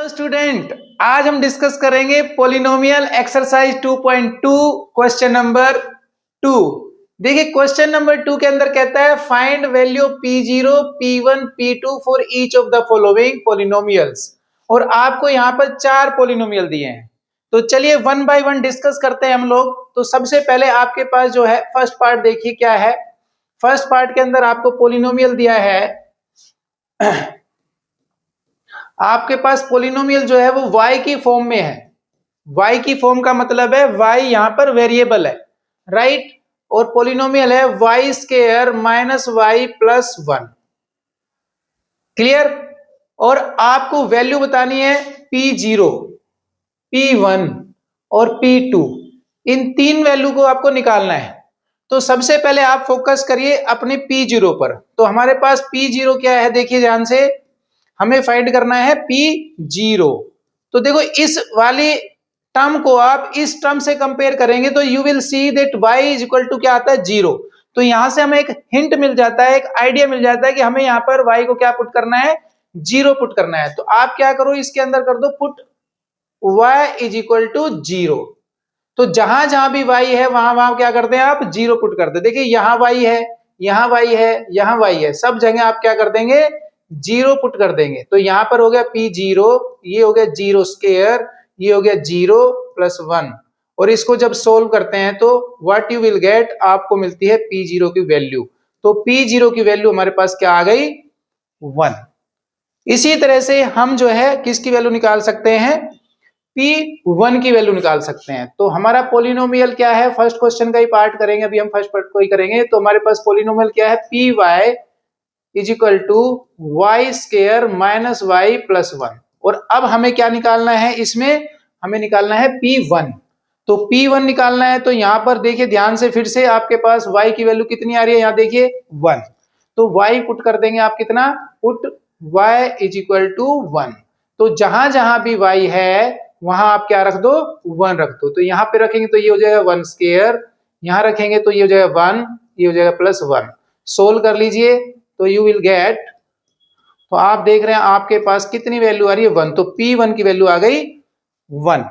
Hello student, आज हम discuss करेंगे पॉलिनोमियल एक्सरसाइज 2.2 क्वेश्चन नंबर 2। देखिए क्वेश्चन नंबर 2 के अंदर कहता है find value p0, p1, p2 for each of the following polynomials. और आपको यहाँ पर 4 पॉलिनोमियल दिए हैं, तो चलिए वन बाय वन डिस्कस करते हैं हम लोग। तो सबसे पहले आपके पास जो है फर्स्ट पार्ट देखिए क्या है। फर्स्ट पार्ट के अंदर आपको पॉलिनोमियल दिया है, आपके पास पॉलिनोमियल जो है वो y की फॉर्म में है। y की फॉर्म का मतलब है y यहां पर वेरिएबल है, राइट। और पॉलिनोमियल है y square minus y plus 1। Clear. और आपको वैल्यू बतानी है p0, p1 और p2। इन तीन वैल्यू को आपको निकालना है। तो सबसे पहले आप फोकस करिए अपने p0 पर। तो हमारे पास p0 क्या है, देखिए ध्यान से, हमें फाइंड करना है p0। तो देखो इस वाली टर्म को आप इस टर्म से कंपेयर करेंगे तो you will see that y is equal to क्या आता है 0। तो यहां से हमें एक हिंट मिल जाता है, एक आइडिया मिल जाता है कि हमें यहाँ पर y को क्या पुट करना है, 0 पुट करना है। तो आप क्या करो, इसके अंदर कर दो put y is equal to 0। तो जहां जहां भी y है वहां वहां क्या करते हैं आप 0 पुट करते हैं। देखिए यहाँ y है, यहाँ y है, यहाँ y है, सब जगह आप क्या कर देंगे 0 पुट कर देंगे। तो यहां पर हो गया p0, ये हो गया 0 स्क्वायर, ये हो गया 0 प्लस 1। और इसको जब सोल्व करते हैं तो व्हाट यू विल गेट, आपको मिलती है p0 की वैल्यू। तो p0 की वैल्यू हमारे पास क्या आ गई 1। इसी तरह से हम जो है किसकी वैल्यू निकाल सकते हैं, p1 की वैल्यू निकाल सकते हैं। तो हमारा पॉलिनोमियल क्या है, फर्स्ट क्वेश्चन का ही पार्ट करेंगे, अभी हम फर्स्ट पार्ट को ही करेंगे। तो हमारे पास पॉलिनोमियल क्या है, py is equal to y square minus y plus 1। और अब हमें क्या निकालना है, इसमें हमें निकालना है p1। तो p1 निकालना है, तो यहां पर देखिए ध्यान से, फिर से आपके पास y की वैल्यू कितनी आ रही है, यहां देखिए 1। तो y पुट कर देंगे आप कितना, put y is equal to 1। तो जहां जहां भी y है वहां आप क्या रख दो, 1 रख दो। तो यहां पे रखेंगे तो ये हो जाएगा 1 स्क्वायर, यहां रखेंगे तो ये हो जाएगा 1, ये हो जाएगा प्लस 1। सोल्व कर लीजिए तो यू विल गेट, तो आप देख रहे हैं आपके पास कितनी वैल्यू आ रही है 1। तो p1 की वैल्यू आ गई 1।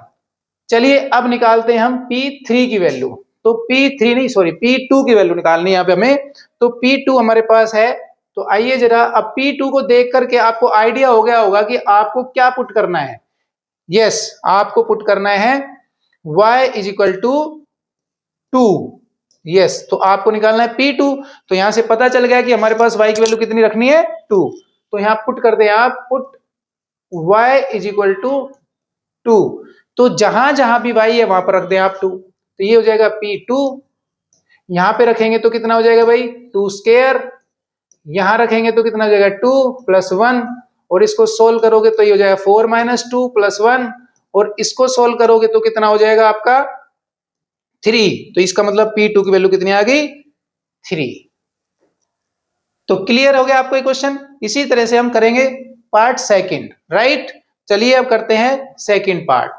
चलिए अब निकालते हैं हम p3 की वैल्यू। तो p3 नहीं, सॉरी p2 की वैल्यू निकालनी है यहाँ पे हमें। तो p2 हमारे पास है। तो आइए जरा अब p2 को देख करके आपको आइडिया हो गया होगा कि आपको क्या पुट करना है। यस, आपको पुट करना है y is equal to 2। Yes, तो आपको निकालना है p2। तो यहां से पता चल गया कि हमारे पास y की वैल्यू कितनी रखनी है 2। तो यहां पुट कर दे आप, put y is equal to 2। तो जहां जहां भी y है वहां पर रख दें आप 2। तो ये हो जाएगा p2। यहां पे रखेंगे तो कितना हो जाएगा भाई 2 स्क्वायर, यहां रखेंगे तो कितना हो जाएगा 2 प्लस 1। और इसको सोल्व करोगे तो ये हो जाएगा 4 माइनस 2 प्लस 1। और इसको सोल्व करोगे तो कितना हो जाएगा आपका 3। तो इसका मतलब p2 की वैल्यू कितनी आ गई 3। तो क्लियर हो गया आपको ये क्वेश्चन। इसी तरह से हम करेंगे पार्ट सेकंड, राइट। चलिए अब करते हैं सेकंड पार्ट।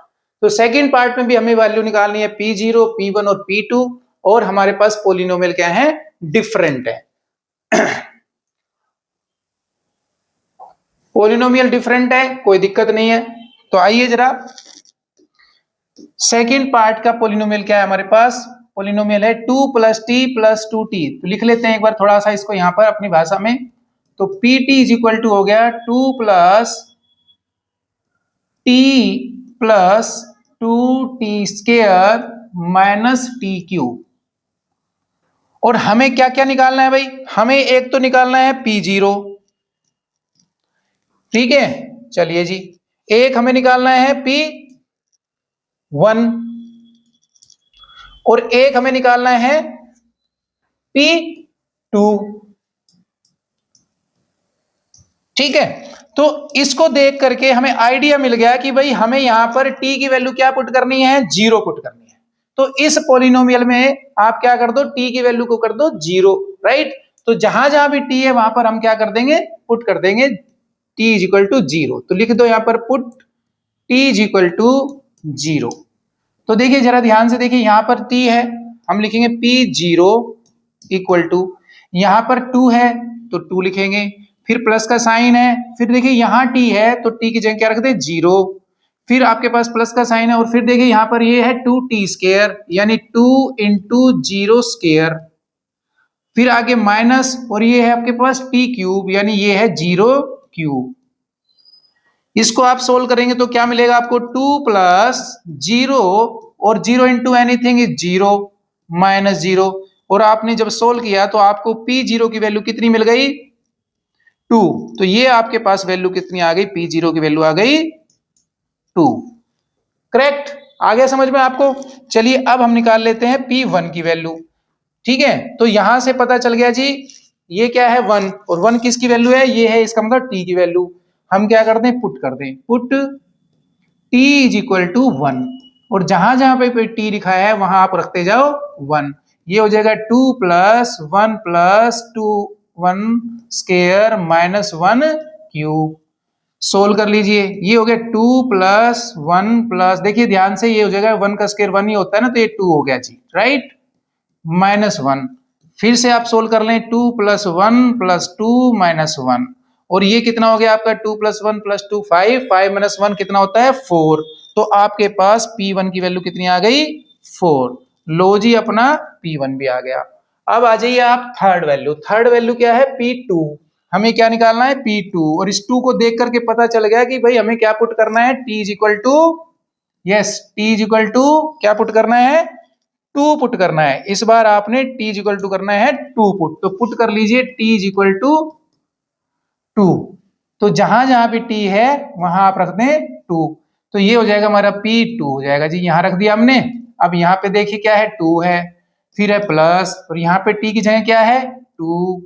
तो सेकंड पार्ट में भी हमें वैल्यू निकालनी है p0, p1 और p2। और हमारे पास पॉलिनोमियल क्या है, डिफरेंट है। पॉलिनोमियल डिफरेंट है, कोई दिक्कत नहीं है। तो आइए जरा सेकंड पार्ट का पॉलिनोमियल क्या है हमारे पास, पॉलिनोमियल है 2 प्लस टी प्लस 2t। तो लिख लेते हैं एक बार थोड़ा सा इसको यहां पर अपनी भाषा में। तो pt इज इक्वल टू हो गया 2 plus T plus 2t square minus T cube. और हमें क्या क्या निकालना है भाई, हमें एक तो निकालना है p0, ठीक है। चलिए जी, एक हमें निकालना है p1 और एक हमें निकालना है p2, ठीक है। तो इसको देख करके हमें आइडिया मिल गया कि भाई हमें यहां पर t की वैल्यू क्या पुट करनी है, 0 पुट करनी है। तो इस पॉलिनोमियल में आप क्या कर दो, t की वैल्यू को कर दो 0, राइट। तो जहां जहां भी t है वहां पर हम क्या कर देंगे, पुट कर देंगे t इज इक्वल टू 0। तो लिख दो यहां पर put t is equal to 0। तो देखिए जरा ध्यान से देखिए, यहां पर t है, हम लिखेंगे p0 इक्वल टू, यहां पर 2 है तो 2 लिखेंगे, फिर प्लस का साइन है, फिर देखिए यहाँ टी है तो टी की जगह क्या रख दे 0, फिर आपके पास प्लस का साइन है और फिर देखिए यहाँ पर ये है 2t² यानी 2 इंटू 0², फिर आगे माइनस और ये है आपके पास t³ यानी ये है 0³ इसको आप सोल्व करेंगे तो क्या मिलेगा आपको 2 प्लस 0 और 0 इंटू एनीथिंग इज 0 माइनस 0 और आपने जब सोल्व किया तो आपको P0 की वैल्यू कितनी मिल गई 2, तो ये आपके पास वैल्यू कितनी आ गई P0 की वैल्यू आ गई 2। करेक्ट, आ गया समझ में आपको। चलिए अब हम निकाल लेते हैं P1 की वैल्यू। ठीक है, तो यहां से पता चल गया जी ये क्या है 1 और 1 किसकी वैल्यू है, ये है इसका मतलब t की वैल्यू। हम क्या करते हैं पुट कर दें, put t is equal to 1 और जहां जहां पे t लिखा है वहां आप रखते जाओ 1, ये हो जाएगा 2 प्लस 1 प्लस 2 1² माइनस 1³ सोल्व कर लीजिए, ये हो गया 2 प्लस 1 प्लस, देखिए ध्यान से ये हो जाएगा 1 का स्क्वायर 1 ही होता है ना, तो ये 2 हो गया जी, राइट, माइनस 1, फिर से आप सोल्व कर लें 2 प्लस 1 प्लस 2 माइनस 1 और ये कितना हो गया आपका 2 प्लस 1 प्लस 2 5, 5 माइनस 1 कितना होता है 4, तो आपके पास P1 की वैल्यू कितनी आ गई 4। लो जी अपना P1 भी आ गया। अब आ जाइए आप थर्ड वैल्यू क्या है P2, हमें क्या निकालना है P2 और इस 2 को देख करके पता चल गया कि भाई हमें क्या पुट करना है t is equal to, yes t is equal to क्या पुट करना है 2 पुट करना है, इस बार आपने t इज इक्वल टू करना है 2 पुट, तो पुट कर लीजिए t इज इक्वल टू 2, तो जहां जहां पे t है वहां आप रख दें 2, तो ये हो जाएगा हमारा P2 हो जाएगा जी, यहां रख दिया हमने। अब यहाँ पे देखिए क्या है 2 है, फिर है प्लस और यहाँ पे t की जगह क्या है 2,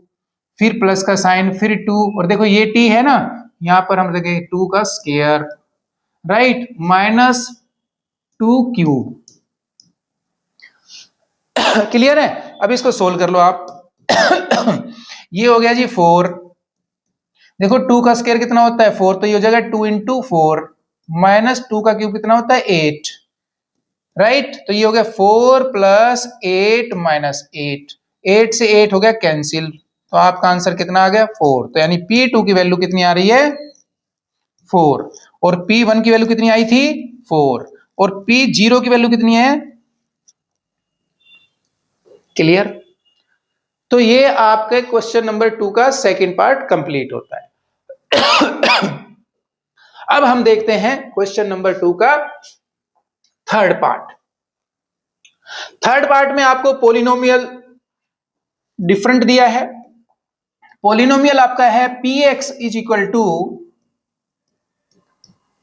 फिर प्लस का साइन फिर 2 और देखो ये t है ना, यहाँ पर हम रखेंगे 2 का स्क्वायर, राइट, माइनस 2³ क्लियर है। अब इसको सोल्व कर लो आप ये हो गया जी 4, देखो 2 का स्क्वायर कितना होता है 4, तो ये हो जाएगा 2 इंटू 4 माइनस 2 का क्यूब कितना होता है 8, राइट, तो ये हो गया 4 प्लस 8 माइनस 8, 8 से 8 हो गया कैंसिल, तो आपका आंसर कितना आ गया 4, तो यानी P2 की वैल्यू कितनी आ रही है 4 और P1 की वैल्यू कितनी आई थी 4 और P0 की वैल्यू कितनी है, क्लियर। तो ये आपके क्वेश्चन नंबर 2 का सेकंड पार्ट कंप्लीट होता है। अब हम देखते हैं क्वेश्चन नंबर 2 का थर्ड पार्ट। थर्ड पार्ट में आपको पॉलिनोमियल डिफरेंट दिया है, पॉलिनोमियल आपका है px is equal to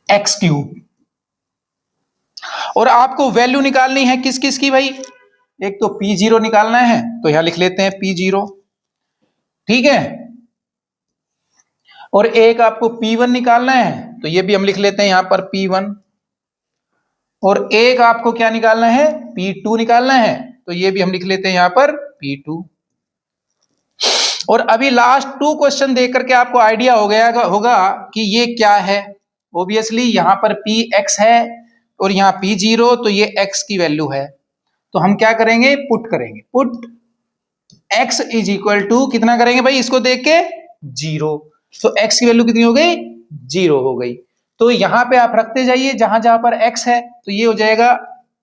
x³ और आपको वैल्यू निकालनी है किस किस की भाई, एक तो P0 निकालना है तो यहां लिख लेते हैं P0, ठीक है, और एक आपको P1 निकालना है तो ये भी हम लिख लेते हैं यहां पर P1, और एक आपको क्या निकालना है P2 निकालना है तो ये भी हम लिख लेते हैं यहां पर P2। और अभी लास्ट 2 क्वेश्चन देख करके आपको आइडिया हो गया होगा कि ये क्या है, ऑब्वियसली यहां पर Px है और यहां P0, तो ये x की वैल्यू है, तो हम क्या करेंगे पुट करेंगे, put x is equal to कितना करेंगे भाई इसको देख के 0, तो x की वैल्यू कितनी हो गई 0 हो गई, तो यहां पे आप रखते जाइए जहां जहां पर x है, तो ये हो जाएगा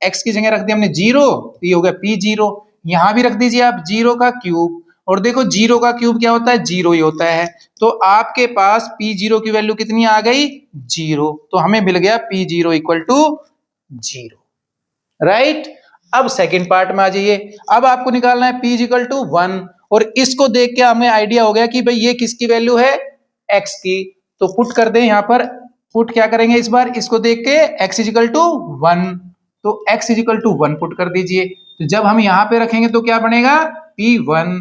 x की जगह रख दिया हमने 0, तो ये हो गया P0, यहां भी रख दीजिए आप 0 का क्यूब, और देखो 0 का क्यूब क्या होता है 0 ही होता है, तो आपके पास P0 की वैल्यू कितनी आ गई 0, तो हमें मिल गया P0 इक्वल टू 0, राइट। अब सेकंड पार्ट में आ जाइए, अब आपको निकालना है P इक्वल टू 1 और इसको देख के हमें आइडिया हो गया कि भाई ये किसकी वैल्यू है x की, तो पुट कर दें यहां पर, पुट क्या करेंगे इस बार इसको देख के x इक्वल टू 1, तो x इक्वल टू 1 पुट कर दीजिए, तो जब हम यहां पे रखेंगे तो क्या बनेगा P1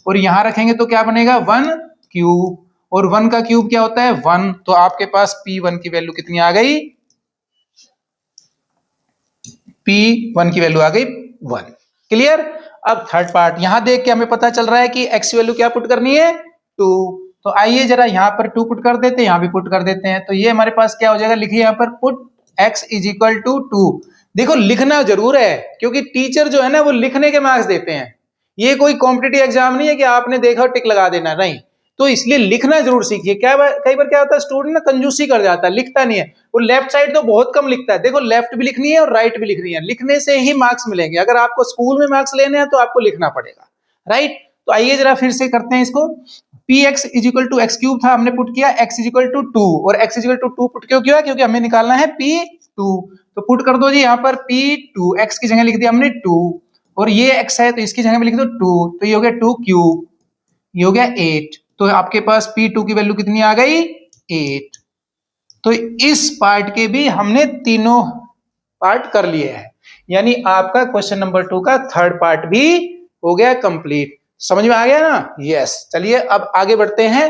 और यहां रखेंगे तो क्या बनेगा 1³ और 1 का क्यूब क्या होता है 1, तो आपके पास P1 की वैल्यू कितनी आ गई, P1 की वैल्यू आ गई 1, क्लियर। अब थर्ड पार्ट यहां देख के हमें पता चल रहा है कि x की वैल्यू क्या पुट करनी है 2, तो आइए जरा यहां पर 2 पुट कर देते हैं, यहां भी पुट कर देते हैं, तो ये हमारे पास क्या हो जाएगा, लिखिए यहां पर put x is equal to 2, देखो लिखना जरूर है क्योंकि टीचर जो है ना वो लिखने के मार्क्स देते हैं, ये कोई कॉम्पिटिटिव एग्जाम नहीं है कि आपने देखा टिक लगा देना, नहीं, तो इसलिए लिखना जरूर सीखिए। कई बार क्या होता है, स्टूडेंट ना कंजूसी कर जाता है, लिखता नहीं है। वो लेफ्ट साइड तो बहुत कम लिखता है। देखो लेफ्ट भी लिखनी है और राइट भी लिखनी है, लिखने से ही मार्क्स मिलेंगे। अगर आपको स्कूल में मार्क्स लेने हैं तो आपको लिखना पड़ेगा, राइट। तो आइए जरा फिर से करते हैं इसको। px is equal to x cube था, हमने पुट किया x इज इक्वल टू 2, और x is equal to 2 put क्यों किया, क्योंकि हमें निकालना है p2। तो पुट कर दो जी यहाँ पर p2, x की जगह लिख दिया हमने 2, और ये x है तो इसकी जगह में लिख दो 2, तो ये हो गया 2 क्यूब, ये हो गया 8। तो आपके पास p2 की वैल्यू कितनी आ गई, 8। तो इस पार्ट के भी हमने तीनों पार्ट कर लिए हैं, यानी आपका क्वेश्चन नंबर 2 का थर्ड पार्ट भी हो गया कंप्लीट। समझ में आ गया ना? यस। चलिए अब आगे बढ़ते हैं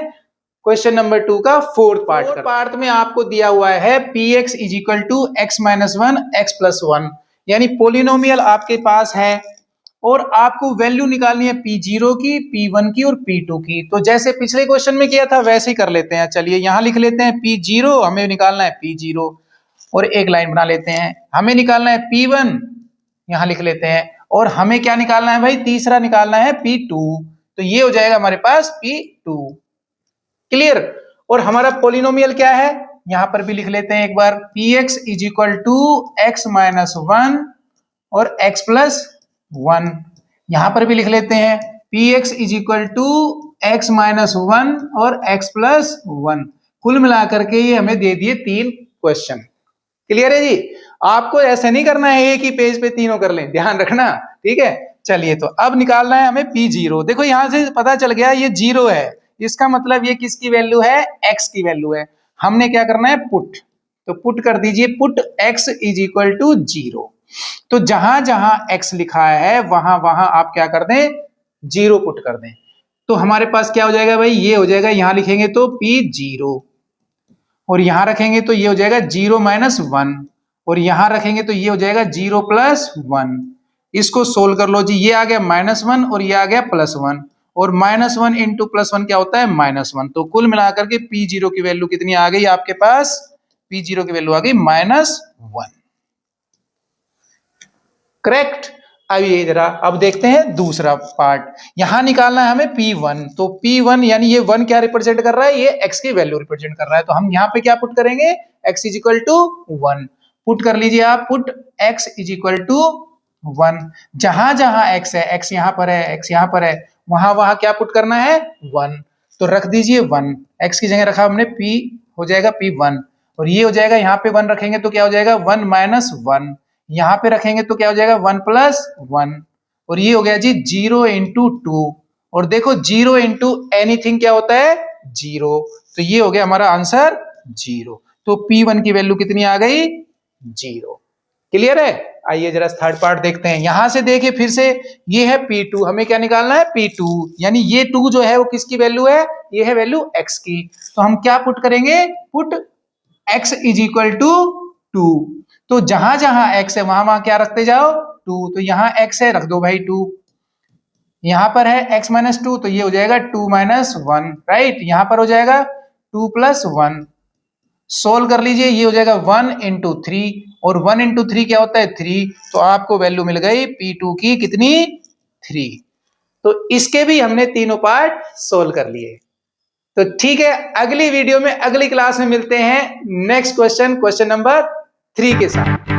क्वेश्चन नंबर 2 का फोर्थ पार्ट में आपको दिया हुआ है px is equal to x minus 1 x plus 1, यानी पोलिनोमियल आपके पास है और आपको वैल्यू निकालनी है p0 की, p1 की और p2 की। तो जैसे पिछले क्वेश्चन में किया था वैसे ही कर लेते हैं। चलिए यहां लिख लेते हैं p0, हमें निकालना है p0, और एक लाइन बना लेते हैं। हमें निकालना है p1, यहां लिख लेते हैं, और हमें क्या निकालना है भाई, तीसरा निकालना है p2। तो ये हो जाएगा हमारे पास p2। क्लियर? और हमारा पोलिनोमियल क्या है, यहां पर भी लिख लेते हैं एक बार, px is equal to x minus 1 और x प्लस 1। यहां पर भी लिख लेते हैं px is equal to x minus 1 और x प्लस 1। कुल मिलाकर के ये हमें दे दिए 3 क्वेश्चन। क्लियर है जी? आपको ऐसे नहीं करना है एक ही पेज पे तीनों कर लें, ध्यान रखना, ठीक है। चलिए तो अब निकालना है हमें p0। देखो यहां से पता चल गया ये 0 है, इसका मतलब ये किसकी वैल्यू है, x की वैल्यू है। हमने क्या करना है, पुट। तो पुट कर दीजिए, put x is equal to 0। तो जहां जहां x लिखा है वहां वहां आप क्या कर दें, 0 पुट कर दें। तो हमारे पास क्या हो जाएगा भाई, ये हो जाएगा, यहां लिखेंगे तो p0, और यहां रखेंगे तो ये हो जाएगा 0 माइनस 1, और यहां रखेंगे तो ये हो जाएगा 0 प्लस 1। इसको सोल्व कर लो जी, ये आ गया -1 और ये आ गया +1, और -1 इंटू +1 क्या होता है, -1। तो कुल मिलाकर के p0 की वैल्यू कितनी आ गई आपके पास, p0 की वैल्यू आ गई -1। करेक्ट। अब ये जरा अब देखते हैं दूसरा पार्ट। यहां निकालना है हमें p1। तो p1 यानी ये 1 क्या रिप्रेजेंट कर रहा है, ये x की वैल्यू रिप्रेजेंट कर रहा है। तो हम यहाँ पे क्या पुट करेंगे, x is equal to 1 put कर लीजिए आप, put x is equal to 1। जहां जहां x है, x यहां पर है, x यहां पर है, वहां वहां क्या पुट करना है, 1। तो रख दीजिए 1, x की जगह रखा हमने p, हो जाएगा p1, और ये हो जाएगा यहाँ पे 1 रखेंगे तो क्या हो जाएगा 1 माइनस 1, यहां पे रखेंगे तो क्या हो जाएगा 1 प्लस 1, और ये हो गया जी 0 इंटू 2। और देखो 0 इंटू एनीथिंग क्या होता है, 0। तो ये हो गया हमारा आंसर 0। तो p1 की वैल्यू कितनी आ गई, 0। क्लियर है? आइए जरा थर्ड पार्ट देखते हैं। यहां से देखिए फिर से, ये है p2, हमें क्या निकालना है, p2, यानी ये 2 जो है वो किसकी वैल्यू है, ये है वैल्यू x की। तो हम क्या पुट करेंगे, put x is equal to 2। तो जहां जहां x है वहां वहां क्या रखते जाओ, 2। तो यहां x है, रख दो भाई 2। यहां पर है x माइनस 2, तो ये हो जाएगा 2 माइनस 1, राइट। यहां पर हो जाएगा 2 प्लस 1। सोल्व कर लीजिए, ये हो जाएगा 1 इंटू 3, और 1 इंटू 3 क्या होता है, 3। तो आपको वैल्यू मिल गई p2 की कितनी, 3। तो इसके भी हमने तीनों पार्ट सोल्व कर लिए। तो ठीक है, अगली वीडियो में अगली क्लास में मिलते हैं नेक्स्ट क्वेश्चन, क्वेश्चन नंबर 3 के साथ।